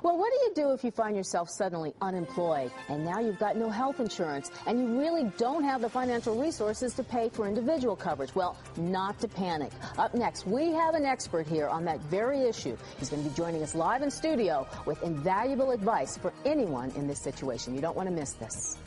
Well, what do you do if you find yourself suddenly unemployed and now you've got no health insurance and you really don't have the financial resources to pay for individual coverage? Well, not to panic. Up next, we have an expert here on that very issue. He's going to be joining us live in studio with invaluable advice for anyone in this situation. You don't want to miss this.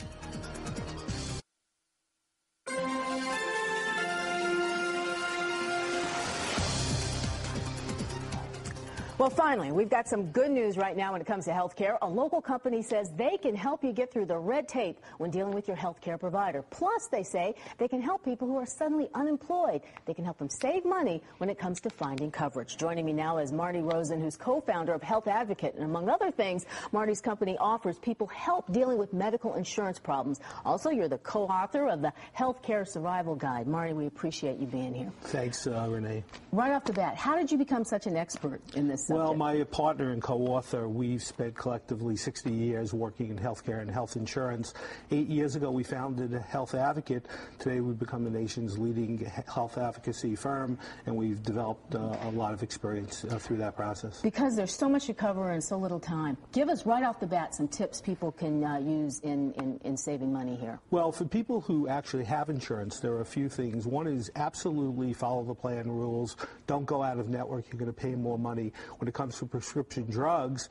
Well, finally, we've got some good news right now when it comes to health care. A local company says they can help you get through the red tape when dealing with your health care provider. Plus, they say they can help people who are suddenly unemployed. They can help them save money when it comes to finding coverage. Joining me now is Marty Rosen, who's co-founder of Health Advocate. And among other things, Marty's company offers people help dealing with medical insurance problems. Also, you're the co-author of the Health Care Survival Guide. Marty, we appreciate you being here. Thanks, Renee. Right off the bat, how did you become such an expert in this subject? Well, my partner and co-author, we've spent collectively 60 years working in healthcare and health insurance. 8 years ago, we founded Health Advocate. Today, we've become the nation's leading health advocacy firm, and we've developed a lot of experience through that process. Because there's so much to cover in so little time, give us right off the bat some tips people can use in saving money here. Well, for people who actually have insurance, there are a few things. One is absolutely follow the plan rules. Don't go out of network. You're going to pay more money. When it comes to prescription drugs,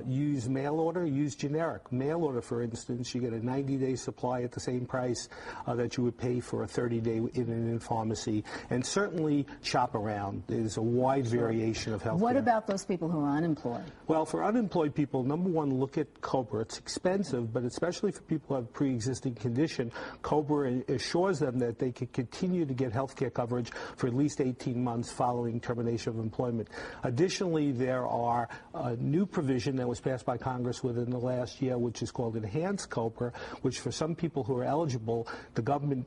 use mail order, use generic. Mail order, for instance, you get a 90-day supply at the same price that you would pay for a 30-day in an pharmacy. And certainly shop around. There's a wide variation of health care. What about those people who are unemployed? Well, for unemployed people, number one, look at COBRA. It's expensive, but especially for people who have pre-existing condition, COBRA assures them that they can continue to get health care coverage for at least 18 months following termination of employment. Additionally, there are a new provision that was passed by Congress within the last year, which is called enhanced COBRA, which for some people who are eligible, the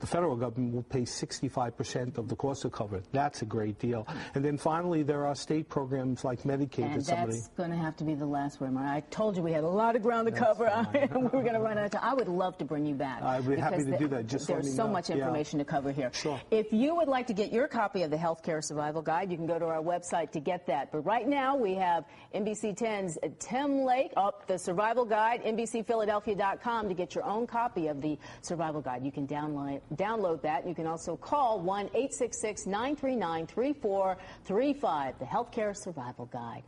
federal government will pay 65% of the cost of cover. That's a great deal. And then finally, there are state programs like Medicaid. And that's going to have to be the last word, Marty. I told you we had a lot of ground to cover. We're going to run out of time. I would love to bring you back. I'd be happy to do that. Just there's so much information to cover here. Sure. If you would like to get your copy of the Healthcare Survival Guide, you can go to our website to get that. But right now, we have NBC 10's Tim Lake, the Survival Guide, NBCPhiladelphia.com to get your own copy of the Survival Guide. You can download that. You can also call 1-866-939-3435, the Healthcare Survival Guide.